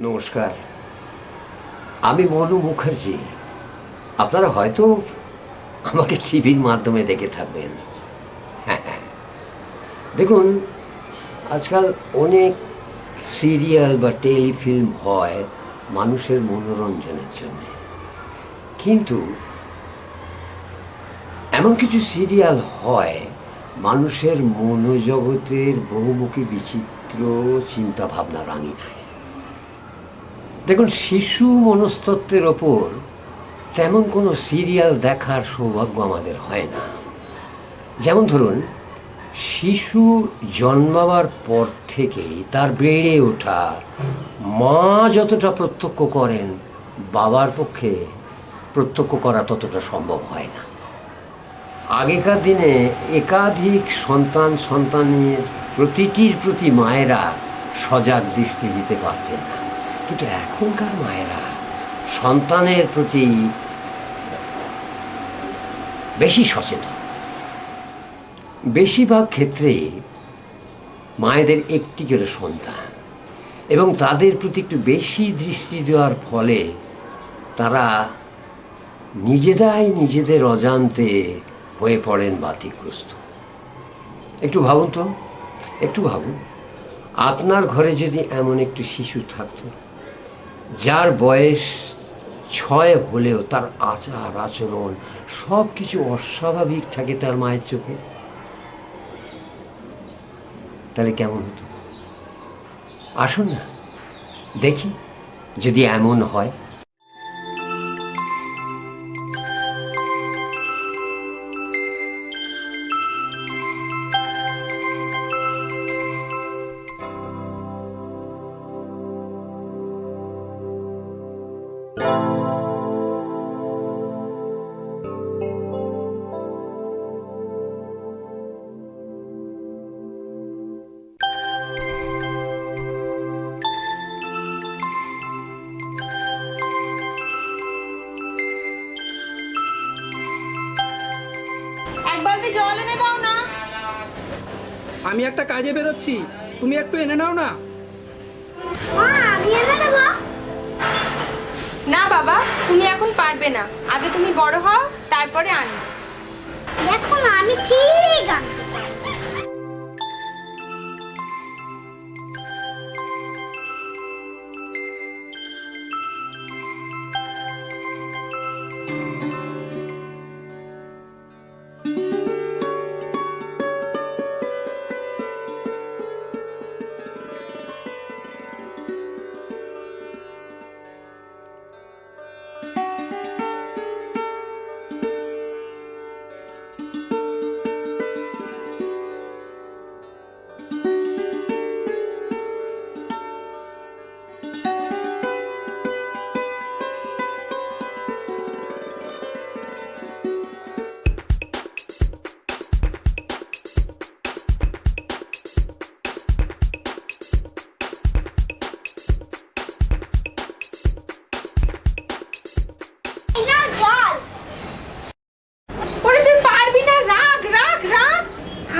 নমস্কার, আমি মনু মুখার্জি। আপনারা হয়তো আমাকে টিভির মাধ্যমে দেখে থাকবেন। দেখুন, আজকাল অনেক সিরিয়াল বা টেলিফিল্ম হয় মানুষের মনোরঞ্জনের জন্য, কিন্তু এমন কিছু সিরিয়াল হয় মানুষের মনোজগতের বহুমুখী বিচিত্র চিন্তাভাবনা রাঙিনায়। দেখুন, শিশু মনস্তত্ত্বের ওপর তেমন কোনো সিরিয়াল দেখার সৌভাগ্য আমাদের হয় না। যেমন ধরুন, শিশু জন্মাবার পর থেকেই তার বেড়ে ওঠা মা যতটা প্রত্যক্ষ করেন, বাবার পক্ষে প্রত্যক্ষ করা ততটা সম্ভব হয় না। আগেকার দিনে একাধিক সন্তানের প্রতিটির প্রতি মায়েরা সজাগ দৃষ্টি দিতে পারতেন না, কিন্তু এখনকার মায়েরা সন্তানের প্রতি বেশি সচেতন। বেশিরভাগ ক্ষেত্রে মায়েদের একটি করে সন্তান, এবং তাদের প্রতি একটু বেশি দৃষ্টি দেওয়ার ফলে তারা নিজেদের অজান্তে হয়ে পড়েন বাতিগ্রস্ত। একটু ভাবুন তো, একটু ভাবুন, আপনার ঘরে যদি এমন একটি শিশু থাকতো যার বয়স 6 হলেও তার আচার আচরণ সব কিছু অস্বাভাবিক থাকে তার মায়ের চোখে, তাহলে কেমন হতো? আসুন না দেখি, যদি এমন হয়। জল এনে দাও না। আমি একটা কাজে বেরোচ্ছি, তুমি একটু এনে নাও না। আমি এনে দেব না বাবা, তুমি এখন পারবে না। আগে তুমি বড় হও, তারপরে আনি। এখন আমি ঠিক আনতে পারবো।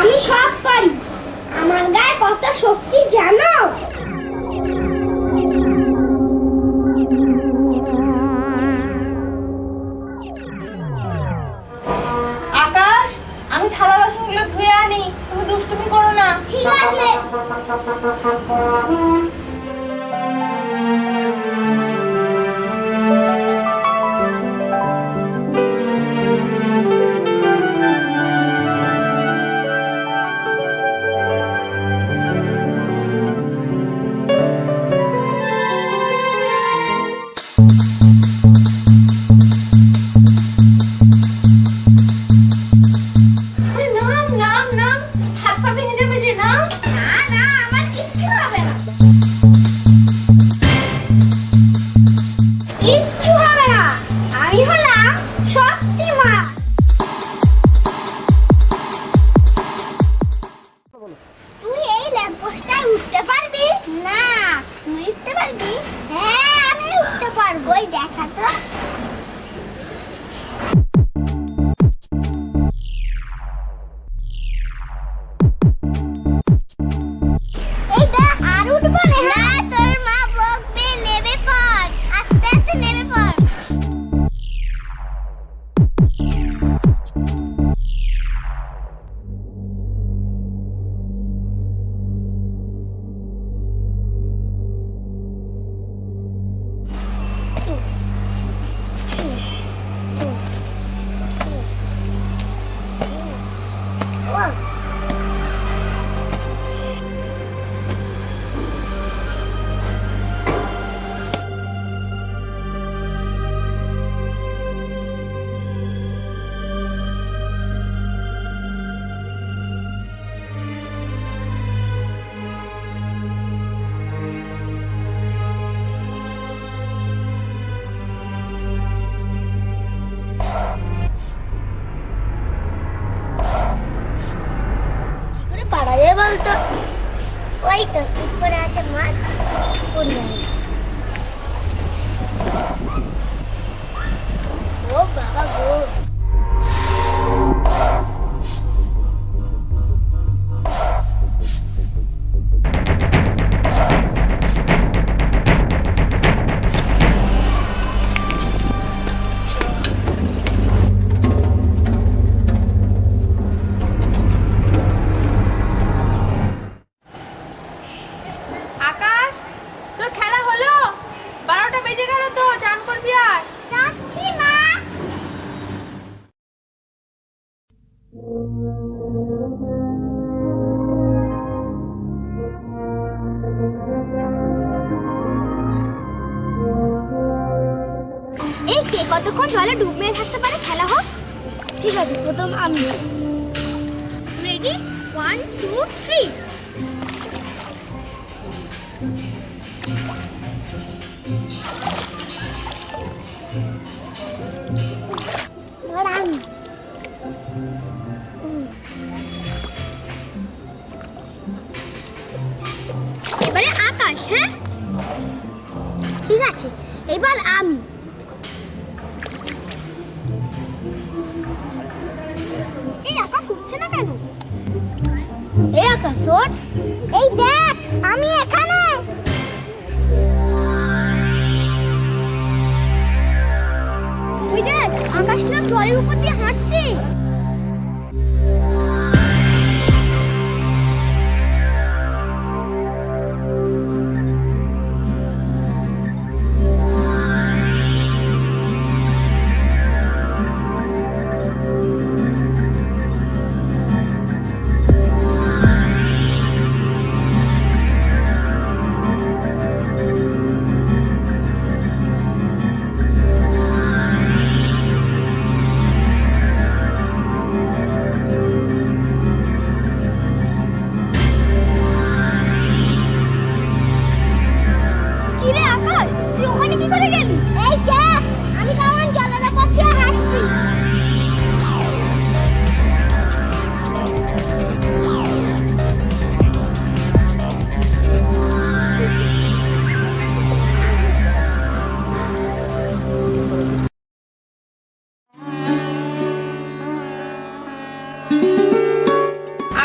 আমি সব পারি, আমার গায়ে কত শক্তি জানো? আকাশ, আমি থালা বাসনগুলো ধুয়ে আনি, তুমি দুষ্টুমি করো না। ঠিক আছে। নাম নাম নাম, হাত পা ভেঙে যাবে যে। নাম না না, আমার কিচ্ছু হবে না। বলতো? ওই তো পিঠ করে আছে মাছ। ও বাবা গো, আকাশ, তোর খেলা হলো? 12টা বেজে গেল তো, চান করবি আর? যাচ্ছি মা। এই কে কতক্ষণ জলে ডুব মেরে থাকতে পারে? খেলা হোক। ঠিক আছে, প্রথম আমি। রেডি, 1 2 3। এবার আমি। এবারে আকাশ। হ্যাঁ ঠিক আছে, এবার আমি। এই আকাশ উঠছে না কেন? এই আকাশ ওঠ। এই দেখ আমি এখানে। ওই দেখ আকাশ না জলের উপর দিয়ে হাঁটছে। কি রে আকাশ, তুই ওখানে কি করে গেলি? এই দেখ আমি কেমন জলের উপর দিয়ে হাঁটছি।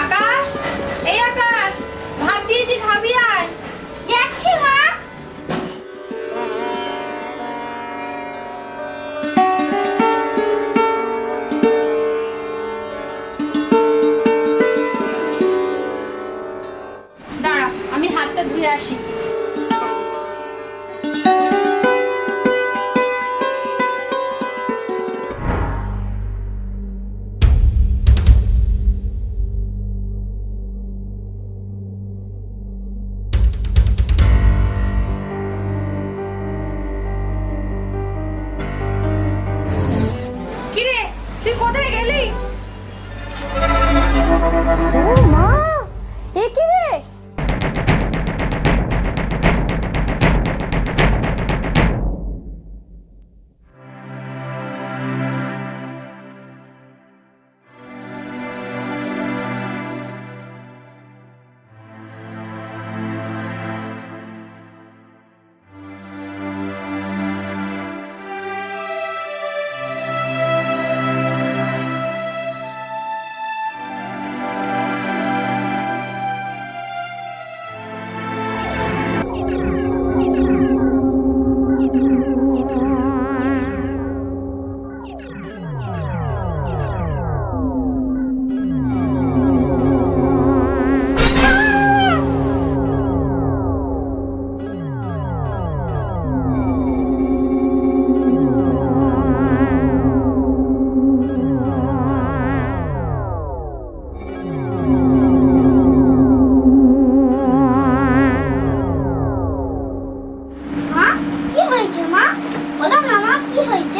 আকাশ, এই আকাশ, ভাত দিয়েছি, খাবি আর? যাচ্ছি মা। দাঁড়া, আমি হাতটা ধুয়ে আসি। কিরে, তুই কোথায় গেলি? ও মা, এ কি রে?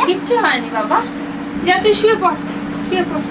কিচ্ছু হয়নি বাবা, যা তুই শুয়ে পড়, শুয়ে পড়।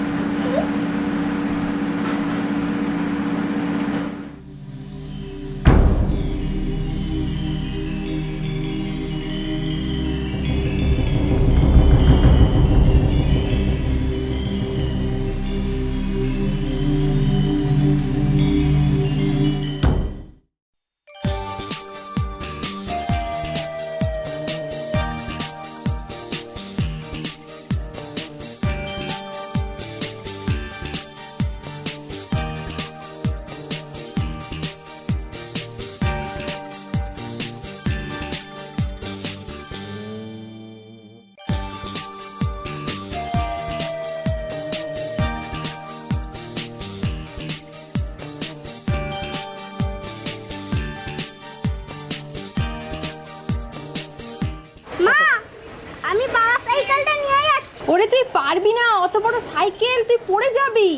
ওরে তুই পারবি না, অত বড় সাইকেল, তুই পড়ে যাবি।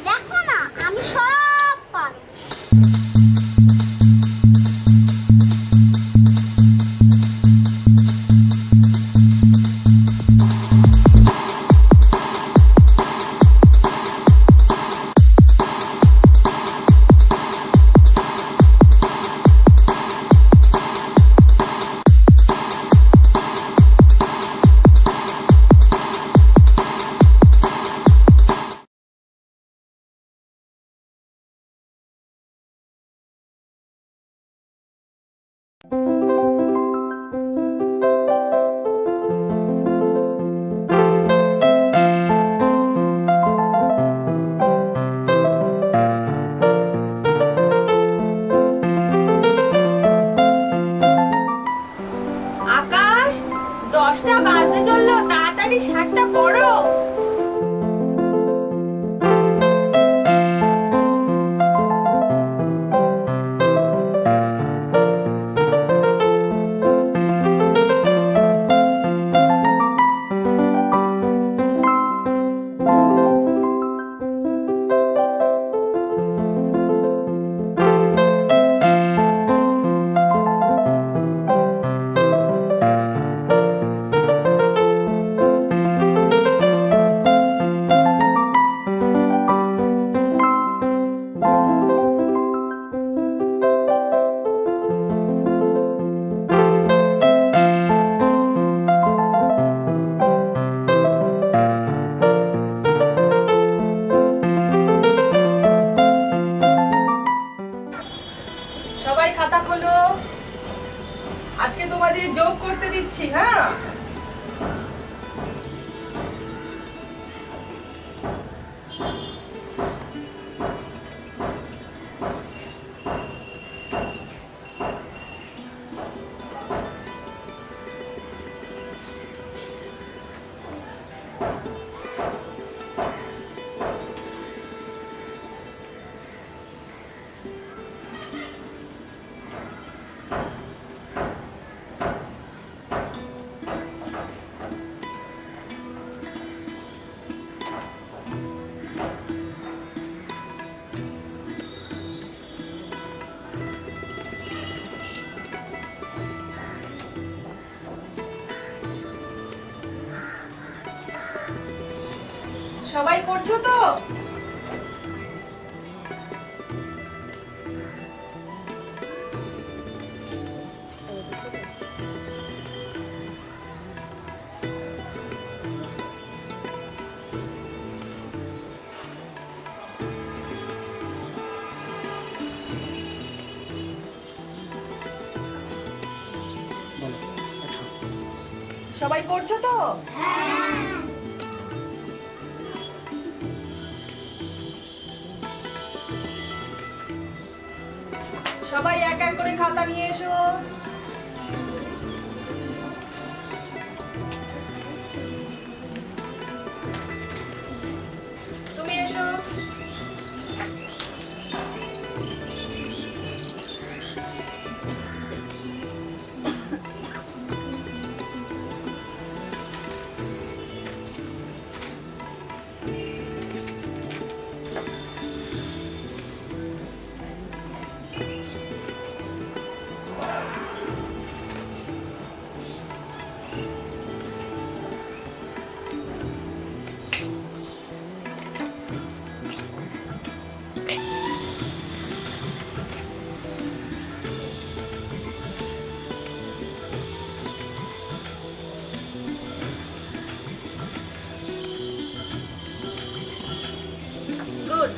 দেখো না, আমি সব পারবো। আকাশ, 10টা বাজতে চললো, তাড়াতাড়ি শার্টটা পরো। সবাই খাতা খোলো, আজকে তোমাদের যোগ করতে দিচ্ছি। হ্যাঁ, সবাই করছো তো? সবাই করছো তো? সবাই এক এক করে খাতা নিয়ে এসো। তুমি এসো। গুড।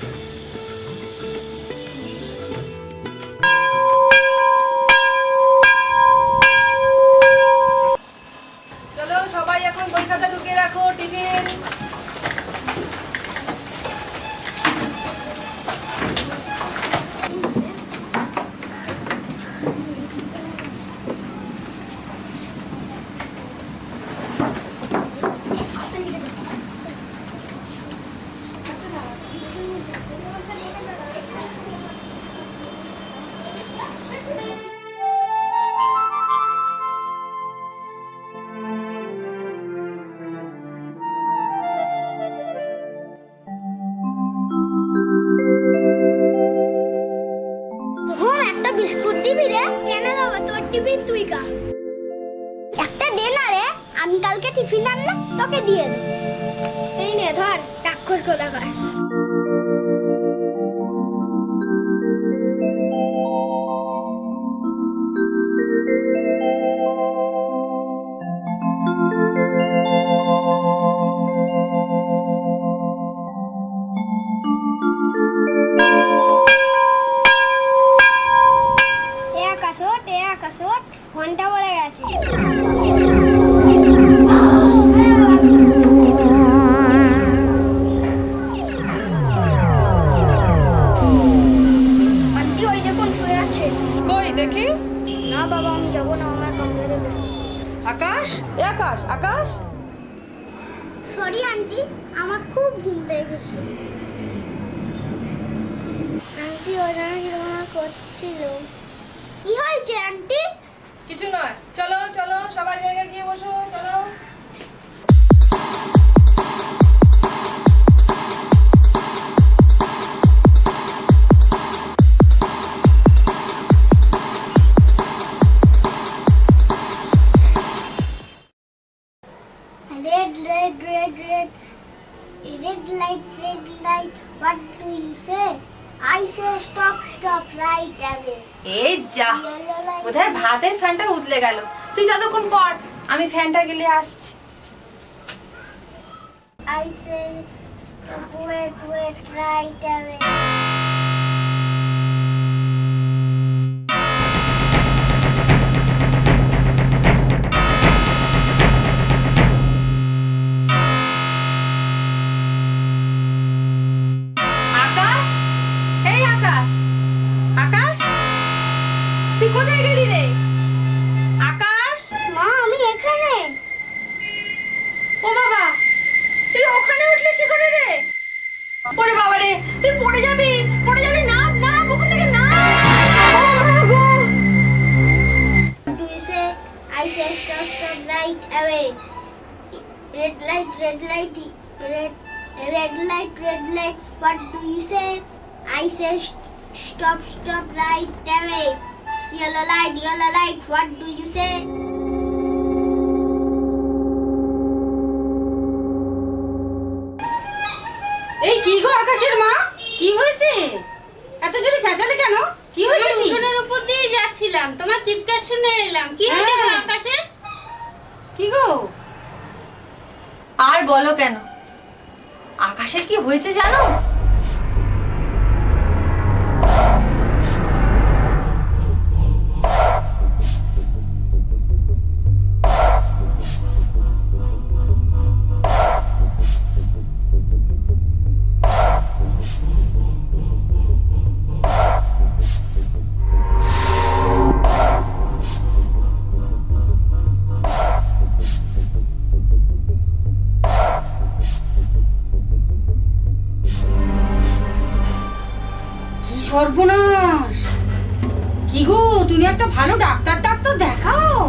চলো সবাই এখন বই খাতা ঢুকিয়ে রাখো, টিফিন। টিফিন তুই খা। একটা দে না রে, আমি কালকে টিফিন আনলাম তোকে দিয়ে দেব। এই নে ধর, রাক্ষস কোথাকার। আকাশট ঘন্টা পড়ে গেছে। আন্টি ওই দেখুন শুয়ে আছে। কই দেখি। না বাবা আমি যাবো না, আমার কামড়ে দেবে। আকাশ, এ আকাশ, আকাশ। সরি আন্টি, আমার খুব ঘুম পেয়ে গেছে। আন্টি ওরা কিরকম করছিল। কি হয়েছে আন্টি? কিছু নয়, চলো চলো সবাই জায়গায় গিয়ে বসো, চলো। Red, red, red, red. Red light, what do you say? I say stop, stop, right away. এই যা, Yellow light. কোথায় ভাতের ফ্যানটা উতলে গেল। তুই ততক্ষণ পর, আমি ফ্যানটা গেলে আসছি। I say stop, wait, wait, right away. আকাশ, এই আকাশ, আকাশ, তুই কোথায় গেলি রে? আকাশ, মা আমি এখানে। ও বাবা, তুই ওখানে উঠলি কি করে রে? ওরে বাবা রে, তুই পড়ে যাবি, পড়ে যাবি। না না, ওখান থেকে না। ও মা গো। What do you say? I say stop, stop, right away. Red light, red light, red light, red light. What do you say? I say stop, stop, right away. Yellow light, what do you say? এই কি গো আকাশের মা, কি হয়েছে? এত জোরে চেঁচালে কেন? কি হয়েছে? উঠোনের উপর দিয়ে যাচ্ছিলাম, তোমার চিৎকার শুনে এলাম। কি হয়েছে গো আকাশের? কি গো? আর বলো কেন, আকাশের কি হয়েছে জানো? সর্বনাশ! কি গো, তুমি একটা ভালো ডাক্তার দেখাও।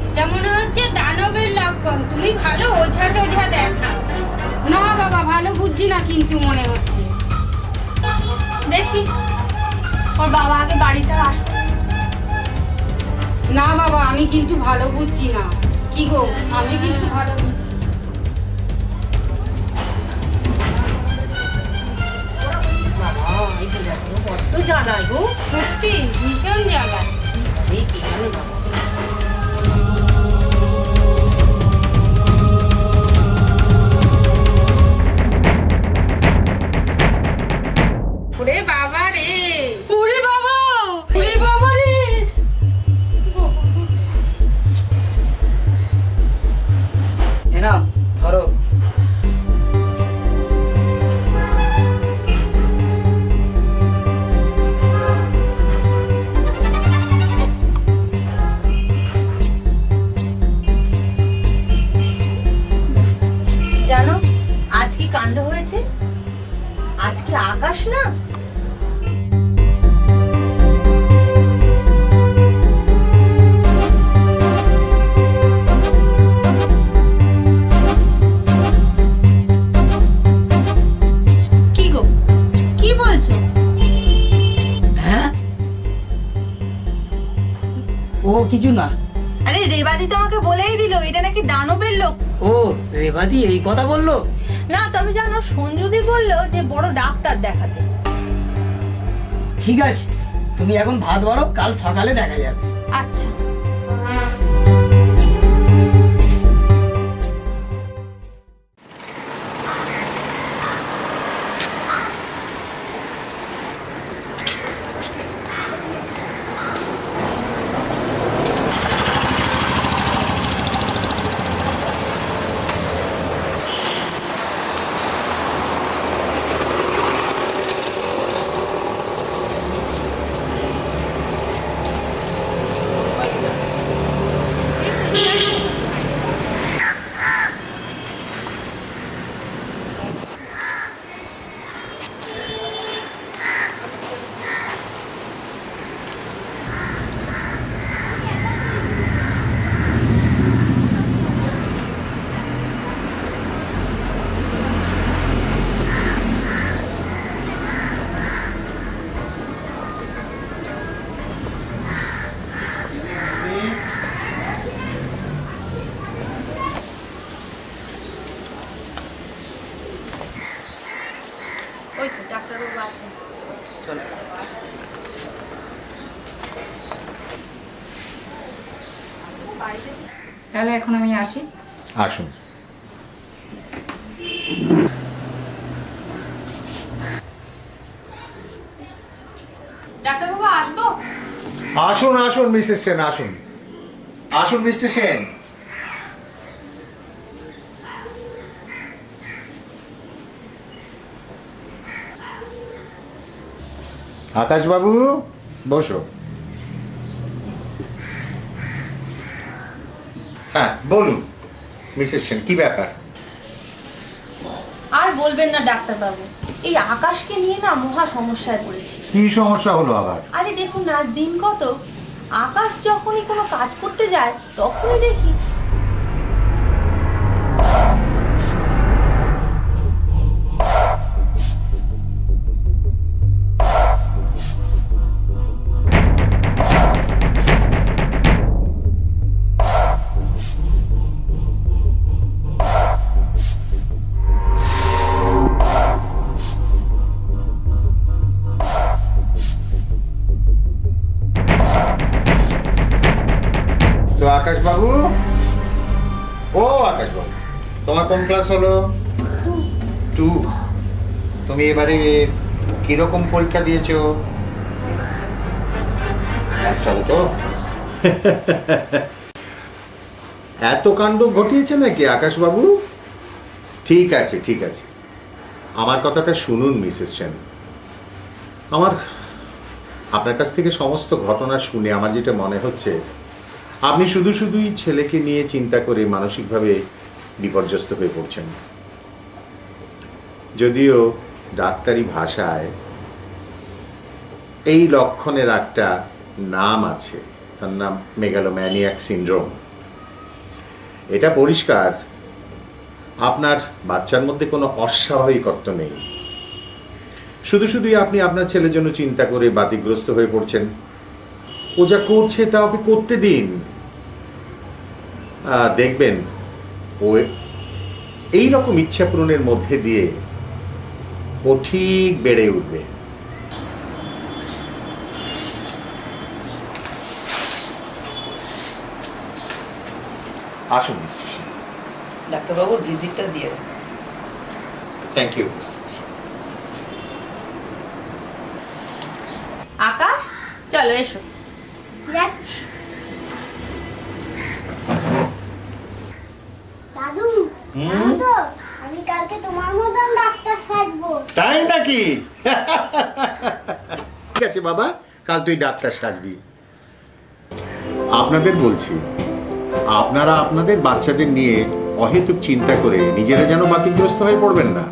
এটা মনে হচ্ছে দানবের লক্ষণ, তুমি ভালো ওঝা টোঝা দেখাও। না বাবা, ভালো বুঝছি না কিন্তু মনে হচ্ছে। দেখি ওর বাবা আগে বাড়িটা আসো। না বাবা, আমি কিন্তু ভালো বুঝছি না। কি গো, আমি কিন্তু ভালো বুঝছি। বাবা, এই বিড়ালগুলো বড্ড জ্বালায় গো। সত্যি ভীষণ জ্বালায়। এই কি জানো বাবা। ওরে বাবা রে, ওরে বাবা, ওরে বাবা রে। এনা ধরো। জানো আজ কি কাণ্ড হয়েছে? আজকে আকাশ না কি গো, কি বলছো? হ্যাঁ, ও কিছু না। আরে রেবাদি তো আমাকে বলেই দিল এটা নাকি দানবের লোক। ও রেবাদি এই কথা বললো? না তবে জানো সঞ্জুদি বললো যে বড় ডাক্তার দেখাতে। ঠিক আছে, তুমি এখন ভাত বাড়ো, কাল সকালে দেখা যাবে। আচ্ছা। ওই তো ডাক্তারবাবু আছেন। চলো। তাহলে এখন আমি আসি। আসুন। ডাক্তারবাবু আসবো? আসুন আসুন মিসেস সেন, আসুন আসুন মিস্টার সেন। আকাশবাবু বসো। হ্যাঁ বলুন মিসেস সেন, কি ব্যাপার? আর বলবেন না ডাক্তারবাবু, এই আকাশকে নিয়ে না মহা সমস্যায় পড়েছি। কি সমস্যা হলো আবার? আরে দেখুন না দিন কত আকাশ যখনই কোনো কাজ করতে যায় তখনই দেখি তো আকাশবাবু, ও আকাশবাবু, তোমার কোন ক্লাস হলো? 2। তুমি এবারে কিরকম পরীক্ষা দিয়েছো? পাস হলো তো? এত কাণ্ড ঘটিয়েছে নাকি আকাশবাবু? ঠিক আছে ঠিক আছে, আমার কথাটা শুনুন মিসেস সেন। আপনার কাছ থেকে সমস্ত ঘটনা শুনে আমার যেটা মনে হচ্ছে, আপনি শুধুই ছেলেকে নিয়ে চিন্তা করে মানসিকভাবে বিপর্যস্ত হয়ে পড়ছেন। যদিও ডাক্তারি ভাষায় এই লক্ষণের একটা নাম আছে, তার নাম মেগালোম্যানিয়াক সিনড্রোম। এটা পরিষ্কার আপনার বাচ্চার মধ্যে কোনো অস্বাভাবিকত্ব নেই। শুধুই আপনি আপনার ছেলের জন্য চিন্তা করে বাতিগ্রস্ত হয়ে পড়ছেন। ও যা করছে তা ওকে করতে দিন, দেখবেন ও এই রকম ইচ্ছা পূরণের মধ্যে দিয়ে ও ঠিক বেড়ে উঠবে। আসুন ডাক্তারবাবুর ভিজিটটা দিয়ে। Thank you. আকাশ চলো এসো। যাচ্ছি। দাদু তো আমি কালকে তোমার মতন ডাক্তার সাজবো। তাই নাকি? ঠিক আছে বাবা, কাল তুই ডাক্তার সাজবি। আপনাদের বলছি, আপনারা আপনাদের বাচ্চাদের নিয়ে অহেতুক চিন্তা করে নিজেরা যেন বাতিগ্রস্ত হয়ে পড়বেন না।